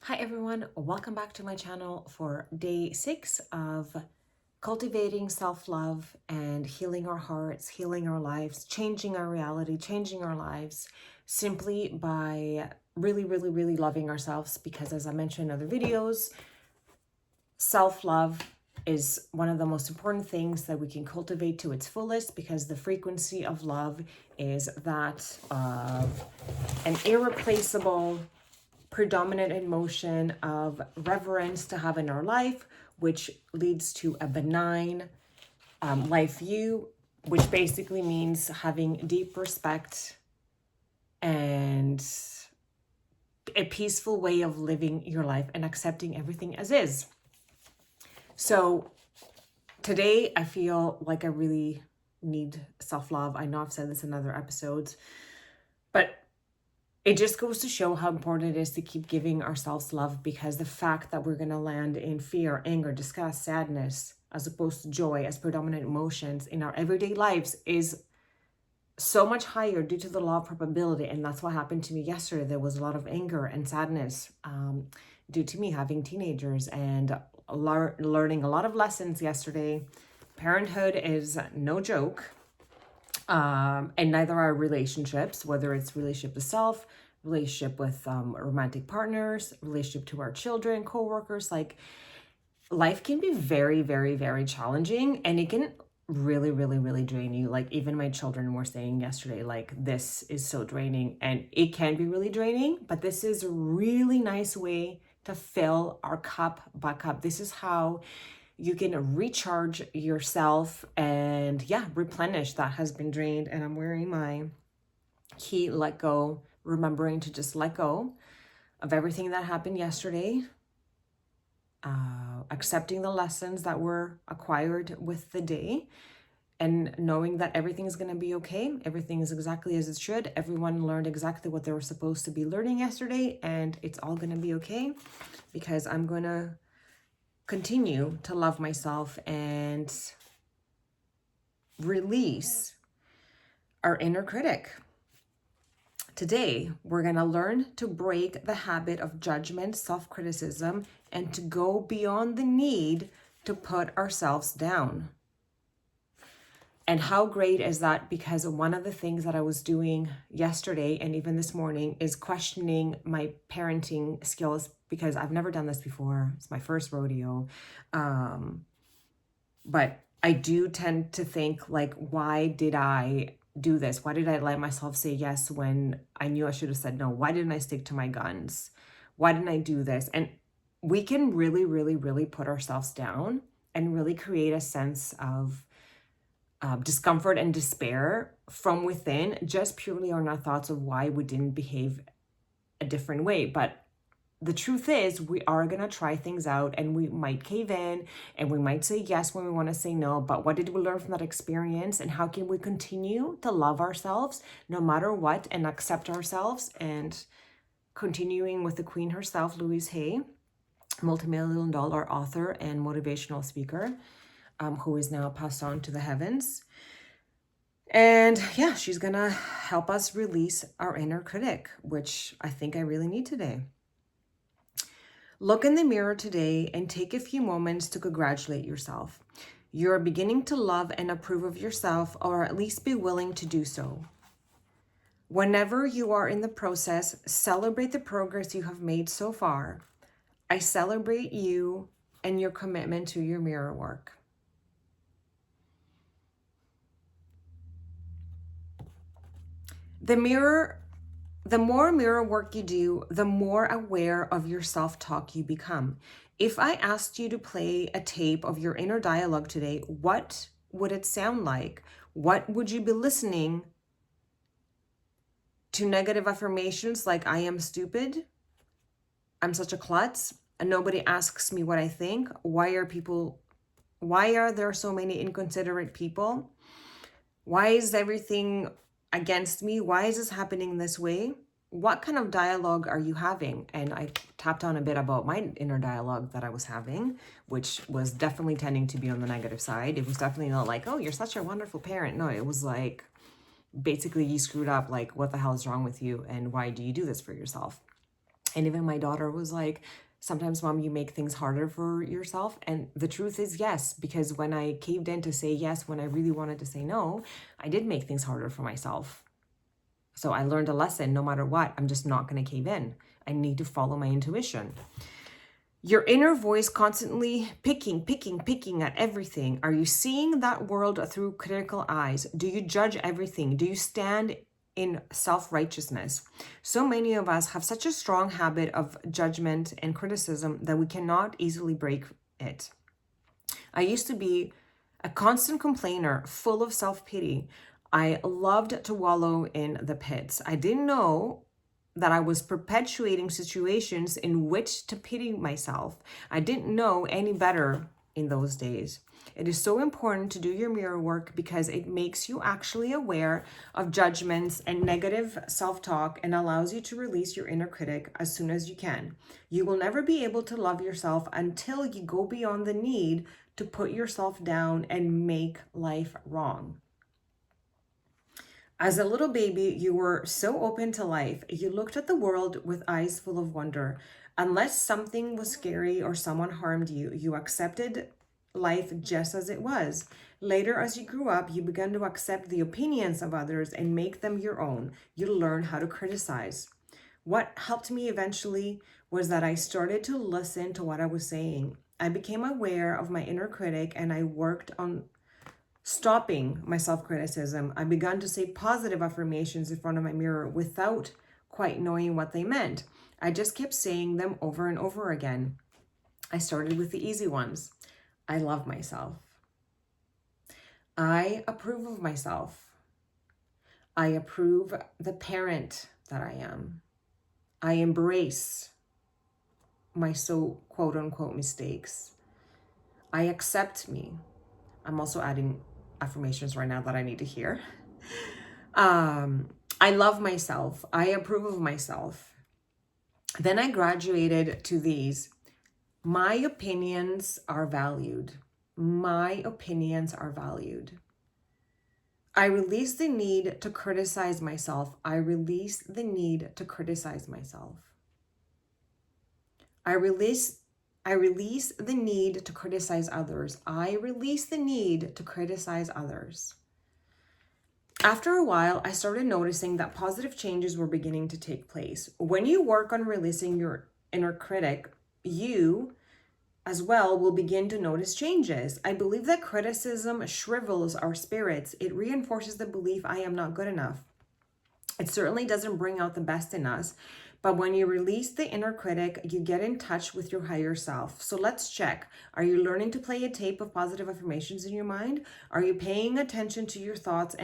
Hi everyone, welcome back to my channel for day 6 of cultivating self-love and healing our hearts, healing our lives, changing our reality, changing our lives simply by really loving ourselves, because as I mentioned in other videos, self-love is one of the most important things that we can cultivate to its fullest, because the frequency of love is that of an irreplaceable predominant emotion of reverence to have in our life, which leads to a benign life view, which basically means having deep respect and a peaceful way of living your life and accepting everything as is. So today I feel like I really need self-love. I know I've said this in other episodes, but it just goes to show how important it is to keep giving ourselves love, because the fact that we're going to land in fear, anger, disgust, sadness, as opposed to joy as predominant emotions in our everyday lives is so much higher due to the law of probability. And that's what happened to me yesterday. There was a lot of anger and sadness due to me having teenagers and learning a lot of lessons yesterday. Parenthood is no joke. And neither are relationships, whether it's relationship with self, relationship with romantic partners, relationship to our children, co-workers. Like, life can be very challenging, and it can really drain you. Like, even my children were saying yesterday, like, this is so draining, and it can be really draining, but this is a really nice way to fill our cup back up. This is how you can recharge yourself and replenish that has been drained. And I'm wearing my key let go, remembering to just let go of everything that happened yesterday, accepting the lessons that were acquired with the day, and knowing that everything is going to be okay. Everything is exactly as it should. Everyone learned exactly what they were supposed to be learning yesterday, and it's all going to be okay, because I'm going to continue to love myself and release our inner critic. Today, we're going to learn to break the habit of judgment, self-criticism, and to go beyond the need to put ourselves down. And how great is that? Because one of the things that I was doing yesterday and even this morning is questioning my parenting skills, because I've never done this before. It's my first rodeo. But I do tend to think, like, why did I do this? Why did I let myself say yes when I knew I should have said no? Why didn't I stick to my guns? Why didn't I do this? And we can really put ourselves down and really create a sense of discomfort and despair from within, just purely on our thoughts of why we didn't behave a different way. But the truth is, we are going to try things out, and we might cave in, and we might say yes when we want to say no. But what did we learn from that experience? And how can we continue to love ourselves no matter what, and accept ourselves? And continuing with the queen herself, Louise Hay, multi-million-dollar author and motivational speaker, who is now passed on to the heavens. And yeah, she's going to help us release our inner critic, which I think I really need today. Look in the mirror today and take a few moments to congratulate yourself. You're beginning to love and approve of yourself, or at least be willing to do so. Whenever you are in the process, celebrate the progress you have made so far. I celebrate you and your commitment to your mirror work. The more mirror work you do, the more aware of your self-talk you become. If I asked you to play a tape of your inner dialogue today, what would it sound like? What would you be listening to? Negative affirmations like, I am stupid, I'm such a klutz, and nobody asks me what I think. Why are there so many inconsiderate people? Why is everything against me? Why is this happening this way? What kind of dialogue are you having? And I tapped on a bit about my inner dialogue that I was having, which was definitely tending to be on the negative side. It was definitely not like, oh, you're such a wonderful parent. No, it was like, basically, you screwed up. Like, what the hell is wrong with you? And why do you do this for yourself? And even my daughter was like, sometimes, Mom, you make things harder for yourself. And the truth is, yes, because when I caved in to say yes, when I really wanted to say no, I did make things harder for myself. So I learned a lesson. No matter what, I'm just not going to cave in. I need to follow my intuition. Your inner voice constantly picking at everything. Are you seeing that world through critical eyes? Do you judge everything? Do you stand in self-righteousness? So many of us have such a strong habit of judgment and criticism that we cannot easily break it. I used to be a constant complainer, full of self-pity. I loved to wallow in the pits. I didn't know that I was perpetuating situations in which to pity myself. I didn't know any better in those days. It is so important to do your mirror work because it makes you actually aware of judgments and negative self-talk and allows you to release your inner critic as soon as you can. You will never be able to love yourself until you go beyond the need to put yourself down and make life wrong. As a little baby, you were so open to life. You looked at the world with eyes full of wonder. Unless something was scary or someone harmed you, you accepted life just as it was. Later, as you grew up, you began to accept the opinions of others and make them your own. You learned how to criticize. What helped me eventually was that I started to listen to what I was saying. I became aware of my inner critic and I worked on stopping my self-criticism. I began to say positive affirmations in front of my mirror without quite knowing what they meant. I just kept saying them over and over again. I started with the easy ones. I love myself. I approve of myself. I approve the parent that I am. I embrace my so quote unquote mistakes. I accept me. I'm also adding affirmations right now that I need to hear. I love myself. I approve of myself. Then I graduated to these. My opinions are valued. My opinions are valued. I release the need to criticize myself. I release the need to criticize myself. I release the need to criticize others. I release the need to criticize others. After a while, I started noticing that positive changes were beginning to take place. When you work on releasing your inner critic, you as well will begin to notice changes. I believe that criticism shrivels our spirits. It reinforces the belief I am not good enough. It certainly doesn't bring out the best in us, but when you release the inner critic, you get in touch with your higher self. So let's check. Are you learning to play a tape of positive affirmations in your mind? Are you paying attention to your thoughts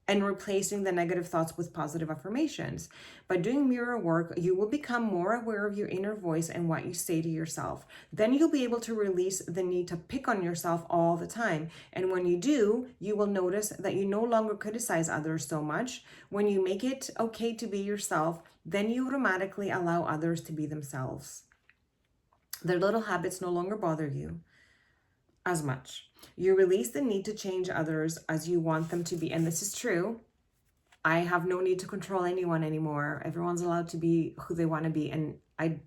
and replacing the negative thoughts with positive affirmations? By doing mirror work, you will become more aware of your inner voice and what you say to yourself. Then you'll be able to release the need to pick on yourself all the time. And when you do, you will notice that you no longer criticize others so much. When you make it okay to be yourself, then you automatically allow others to be themselves. Their little habits no longer bother you as much. You release the need to change others as you want them to be. And this is true. I have no need to control anyone anymore. Everyone's allowed to be who they want to be. And I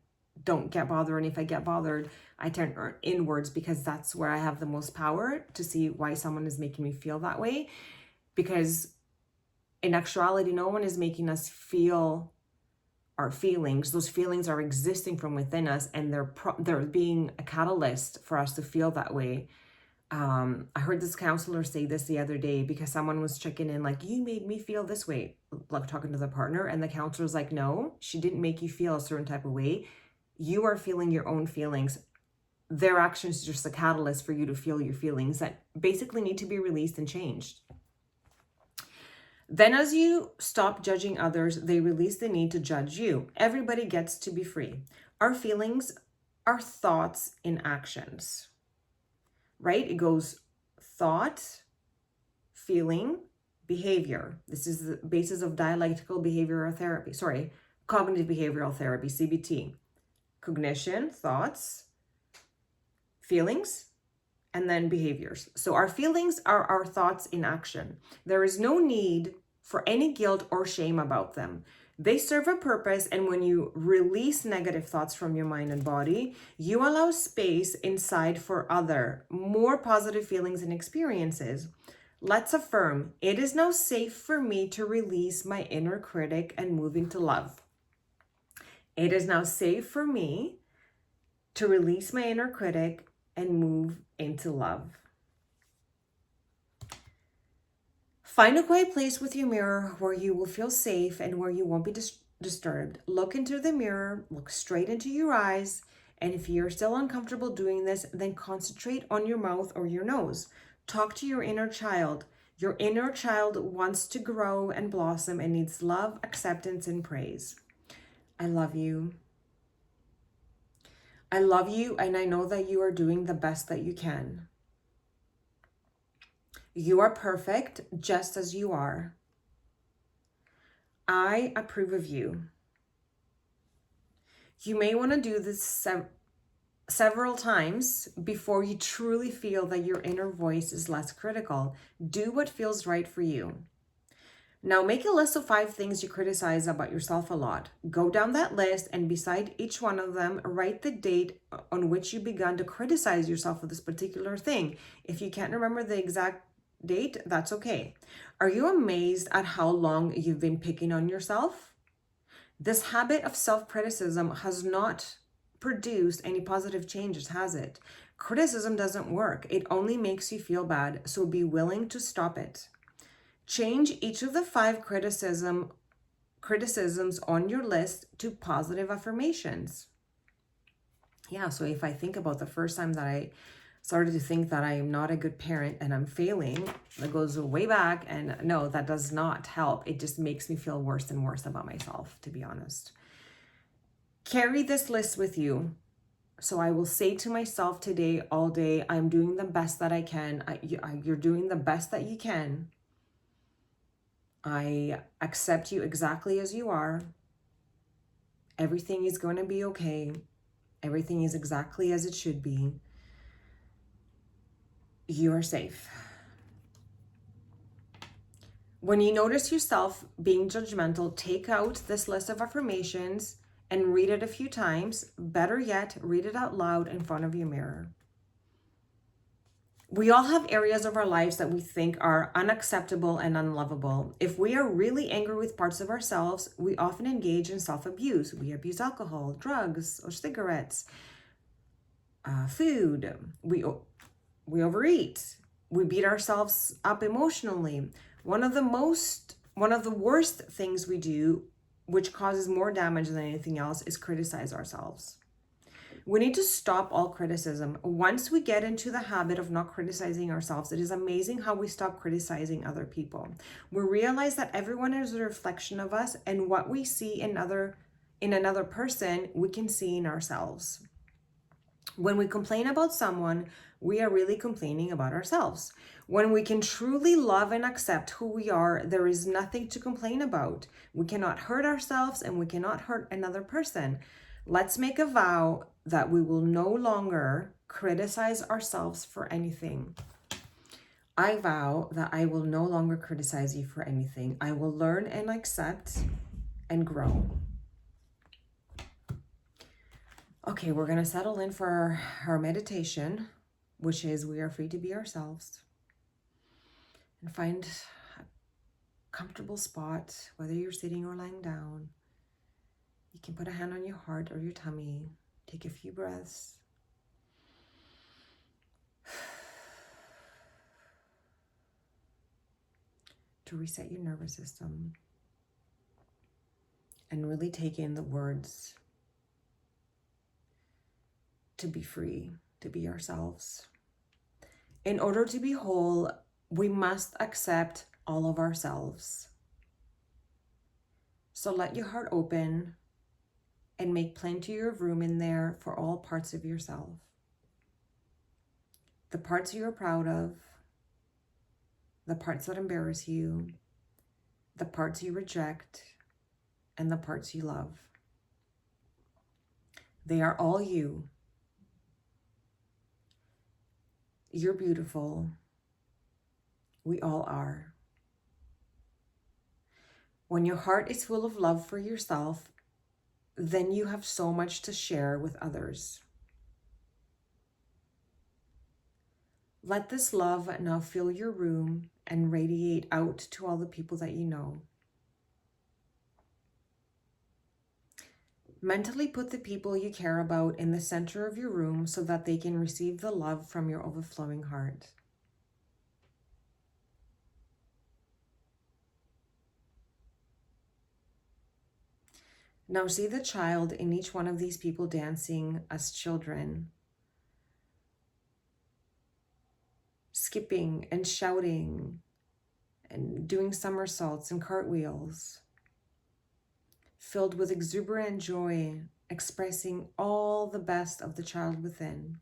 don't get bothered. And if I get bothered, I turn inwards because that's where I have the most power to see why someone is making me feel that way. Because in actuality, no one is making us feel our feelings. Those feelings are existing from within us, and they're being a catalyst for us to feel that way. I heard this counselor say this the other day because someone was checking in like, you made me feel this way, like talking to the partner, and the counselor's like, no, she didn't make you feel a certain type of way. You are feeling your own feelings. Their actions are just a catalyst for you to feel your feelings that basically need to be released and changed. Then as you stop judging others, they release the need to judge you. Everybody gets to be free. Our feelings are thoughts in actions, right? It goes thought, feeling, behavior. This is the basis of dialectical behavioral therapy. Cognitive behavioral therapy, CBT. Cognition, thoughts, feelings, and then behaviors. So our feelings are our thoughts in action. There is no need for any guilt or shame about them. They serve a purpose, and when you release negative thoughts from your mind and body, you allow space inside for other, more positive feelings and experiences. Let's affirm, it is now safe for me to release my inner critic and move into love. It is now safe for me to release my inner critic and move into love. Find a quiet place with your mirror where you will feel safe and where you won't be disturbed. Look into the mirror, look straight into your eyes, and if you're still uncomfortable doing this, then concentrate on your mouth or your nose. Talk to your inner child. Your inner child wants to grow and blossom and needs love, acceptance, and praise. I love you. I love you, and I know that you are doing the best that you can. You are perfect just as you are. I approve of you. You may want to do this several times before you truly feel that your inner voice is less critical. Do what feels right for you. Now make a list of 5 things you criticize about yourself a lot. Go down that list, and beside each one of them, write the date on which you began to criticize yourself for this particular thing. If you can't remember the exact date, that's okay. Are you amazed at how long you've been picking on yourself? This habit of self-criticism has not produced any positive changes, has it? Criticism doesn't work. It only makes you feel bad, so be willing to stop it. Change each of the 5 criticisms on your list to positive affirmations. Yeah, so if I think about the first time that I started to think that I am not a good parent and I'm failing, that goes way back, and no, that does not help. It just makes me feel worse and worse about myself, to be honest. Carry this list with you. So I will say to myself today, all day, I'm doing the best that I can. You're doing the best that you can. I accept you exactly as you are. Everything is going to be okay. Everything is exactly as it should be. You are safe. When you notice yourself being judgmental, take out this list of affirmations and read it a few times. Better yet, read it out loud in front of your mirror. We all have areas of our lives that we think are unacceptable and unlovable. If we are really angry with parts of ourselves, we often engage in self-abuse. We abuse alcohol, drugs, or cigarettes, food. We overeat. We beat ourselves up emotionally. One of the worst things we do, which causes more damage than anything else, is criticize ourselves. We need to stop all criticism. Once we get into the habit of not criticizing ourselves, it is amazing how we stop criticizing other people. We realize that everyone is a reflection of us, and what we see in another person, we can see in ourselves. When we complain about someone, we are really complaining about ourselves. When we can truly love and accept who we are, there is nothing to complain about. We cannot hurt ourselves, and we cannot hurt another person. Let's make a vow that we will no longer criticize ourselves for anything. I vow that I will no longer criticize you for anything. I will learn and accept and grow. Okay, we're going to settle in for our meditation, which is we are free to be ourselves. And find a comfortable spot, whether you're sitting or lying down. You can put a hand on your heart or your tummy. Take a few breaths. To reset your nervous system. And really take in the words to be free, to be ourselves. In order to be whole, we must accept all of ourselves. So let your heart open and make plenty of room in there for all parts of yourself. The parts you are proud of, the parts that embarrass you, the parts you reject, and the parts you love. They are all you. You're beautiful. We all are. When your heart is full of love for yourself, then you have so much to share with others. Let this love now fill your room and radiate out to all the people that you know. Mentally put the people you care about in the center of your room so that they can receive the love from your overflowing heart. Now see the child in each one of these people dancing as children, skipping and shouting and doing somersaults and cartwheels, filled with exuberant joy, expressing all the best of the child within.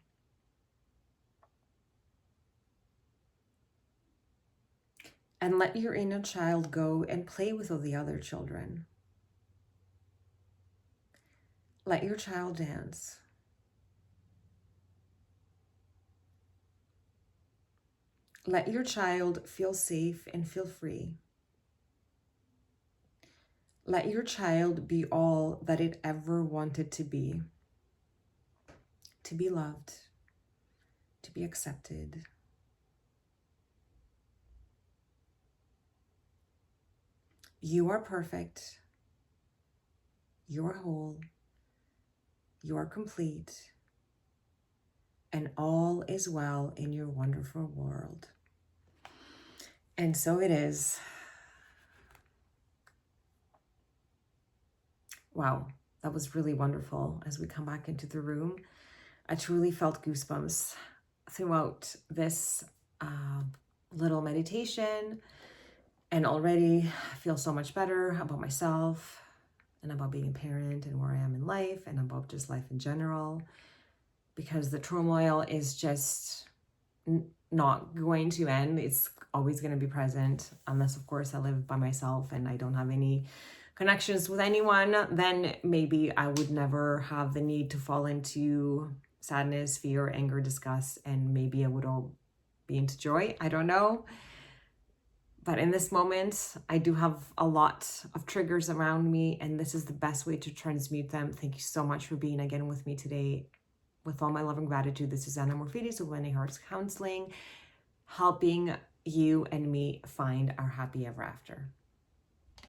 And let your inner child go and play with all the other children. Let your child dance. Let your child feel safe and feel free. Let your child be all that it ever wanted to be loved, to be accepted. You are perfect. You are whole. You are complete. And all is well in your wonderful world. And so it is. Wow, that was really wonderful. As we come back into the room, I truly felt goosebumps throughout this little meditation, and already I feel so much better about myself and about being a parent and where I am in life and about just life in general, because the turmoil is just not going to end. It's always going to be present, unless of course I live by myself and I don't have any connections with anyone. Then maybe I would never have the need to fall into sadness, fear, anger, disgust, and maybe I would all be into joy. I don't know. But in this moment, I do have a lot of triggers around me, and this is the best way to transmute them. Thank you so much for being again with me today. With all my love and gratitude, this is Anna Morfides of Winning Hearts Counseling, helping you and me find our happy ever after.